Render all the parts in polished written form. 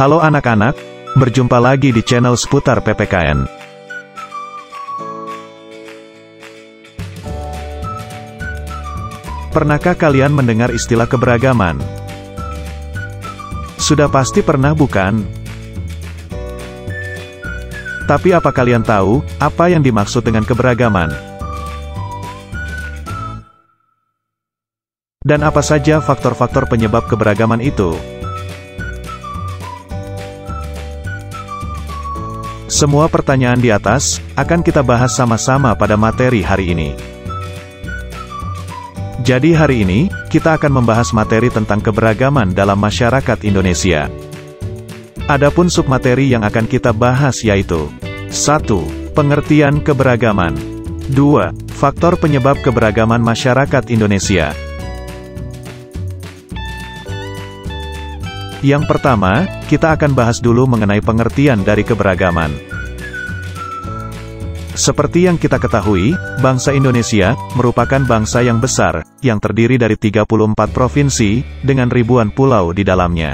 Halo anak-anak, berjumpa lagi di channel seputar PPKN. Pernahkah kalian mendengar istilah keberagaman? Sudah pasti pernah bukan? Tapi apa kalian tahu, apa yang dimaksud dengan keberagaman? Dan apa saja faktor-faktor penyebab keberagaman itu? Semua pertanyaan di atas, akan kita bahas sama-sama pada materi hari ini. Jadi hari ini, kita akan membahas materi tentang keberagaman dalam masyarakat Indonesia. Adapun submateri yang akan kita bahas yaitu 1. Pengertian keberagaman. 2. Faktor penyebab keberagaman masyarakat Indonesia. Yang pertama, kita akan bahas dulu mengenai pengertian dari keberagaman. Seperti yang kita ketahui, bangsa Indonesia merupakan bangsa yang besar, yang terdiri dari 34 provinsi, dengan ribuan pulau di dalamnya.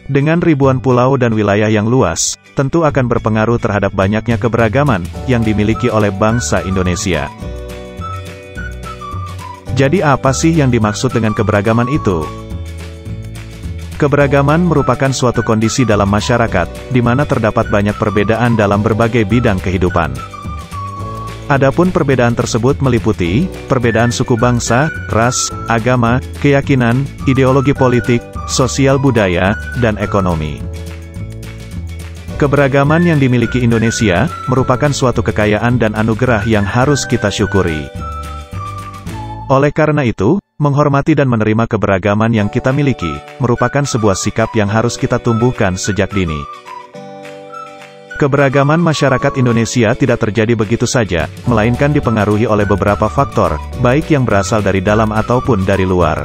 Dengan ribuan pulau dan wilayah yang luas, tentu akan berpengaruh terhadap banyaknya keberagaman yang dimiliki oleh bangsa Indonesia. Jadi apa sih yang dimaksud dengan keberagaman itu? Keberagaman merupakan suatu kondisi dalam masyarakat, di mana terdapat banyak perbedaan dalam berbagai bidang kehidupan. Adapun perbedaan tersebut meliputi perbedaan suku bangsa, ras, agama, keyakinan, ideologi politik, sosial budaya, dan ekonomi. Keberagaman yang dimiliki Indonesia merupakan suatu kekayaan dan anugerah yang harus kita syukuri. Oleh karena itu, menghormati dan menerima keberagaman yang kita miliki, merupakan sebuah sikap yang harus kita tumbuhkan sejak dini. Keberagaman masyarakat Indonesia tidak terjadi begitu saja, melainkan dipengaruhi oleh beberapa faktor, baik yang berasal dari dalam ataupun dari luar.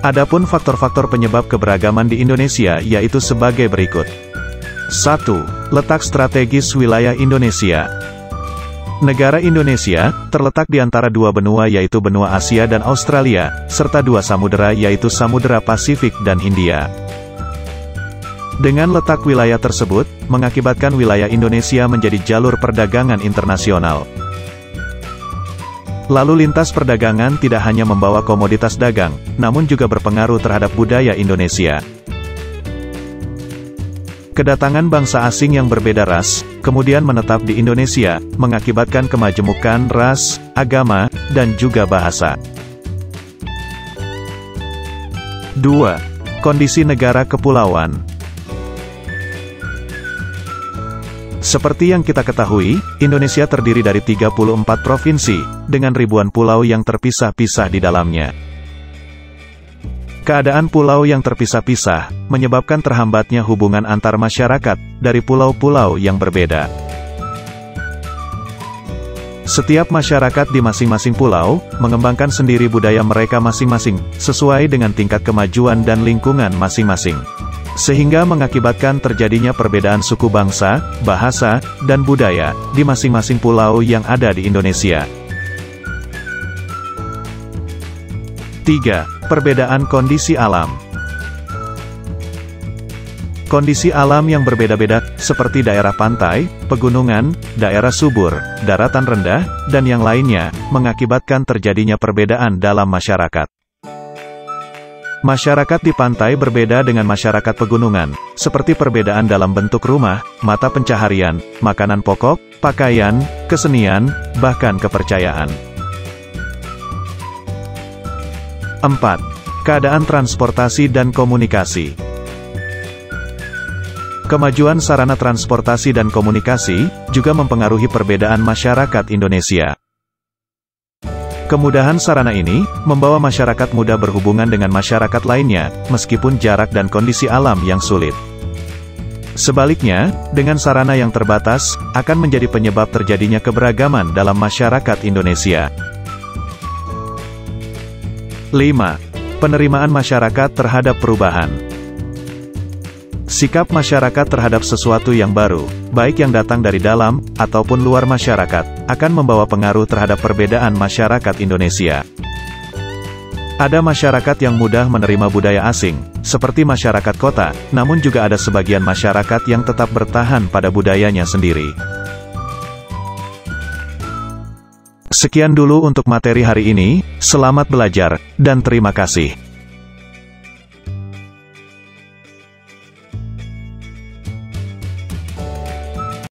Adapun faktor-faktor penyebab keberagaman di Indonesia yaitu sebagai berikut. 1. Letak strategis wilayah Indonesia. Negara Indonesia terletak di antara dua benua yaitu benua Asia dan Australia, serta dua samudera yaitu Samudera Pasifik dan Hindia. Dengan letak wilayah tersebut, mengakibatkan wilayah Indonesia menjadi jalur perdagangan internasional. Lalu lintas perdagangan tidak hanya membawa komoditas dagang, namun juga berpengaruh terhadap budaya Indonesia. Kedatangan bangsa asing yang berbeda ras, kemudian menetap di Indonesia, mengakibatkan kemajemukan ras, agama, dan juga bahasa. 2. Kondisi negara kepulauan. Seperti yang kita ketahui, Indonesia terdiri dari 34 provinsi, dengan ribuan pulau yang terpisah-pisah di dalamnya. Keadaan pulau yang terpisah-pisah, menyebabkan terhambatnya hubungan antar masyarakat, dari pulau-pulau yang berbeda. Setiap masyarakat di masing-masing pulau, mengembangkan sendiri budaya mereka masing-masing, sesuai dengan tingkat kemajuan dan lingkungan masing-masing. Sehingga mengakibatkan terjadinya perbedaan suku bangsa, bahasa, dan budaya, di masing-masing pulau yang ada di Indonesia. 3. Perbedaan kondisi alam. Kondisi alam yang berbeda-beda, seperti daerah pantai, pegunungan, daerah subur, daratan rendah, dan yang lainnya, mengakibatkan terjadinya perbedaan dalam masyarakat. Masyarakat di pantai berbeda dengan masyarakat pegunungan, seperti perbedaan dalam bentuk rumah, mata pencaharian, makanan pokok, pakaian, kesenian, bahkan kepercayaan. 4. Keadaan transportasi dan komunikasi. Kemajuan sarana transportasi dan komunikasi juga mempengaruhi perbedaan masyarakat Indonesia. Kemudahan sarana ini membawa masyarakat mudah berhubungan dengan masyarakat lainnya, meskipun jarak dan kondisi alam yang sulit. Sebaliknya, dengan sarana yang terbatas, akan menjadi penyebab terjadinya keberagaman dalam masyarakat Indonesia. 5. Penerimaan masyarakat terhadap perubahan. Sikap masyarakat terhadap sesuatu yang baru, baik yang datang dari dalam, ataupun luar masyarakat, akan membawa pengaruh terhadap perbedaan masyarakat Indonesia. Ada masyarakat yang mudah menerima budaya asing, seperti masyarakat kota, namun juga ada sebagian masyarakat yang tetap bertahan pada budayanya sendiri. Sekian dulu untuk materi hari ini, selamat belajar, dan terima kasih.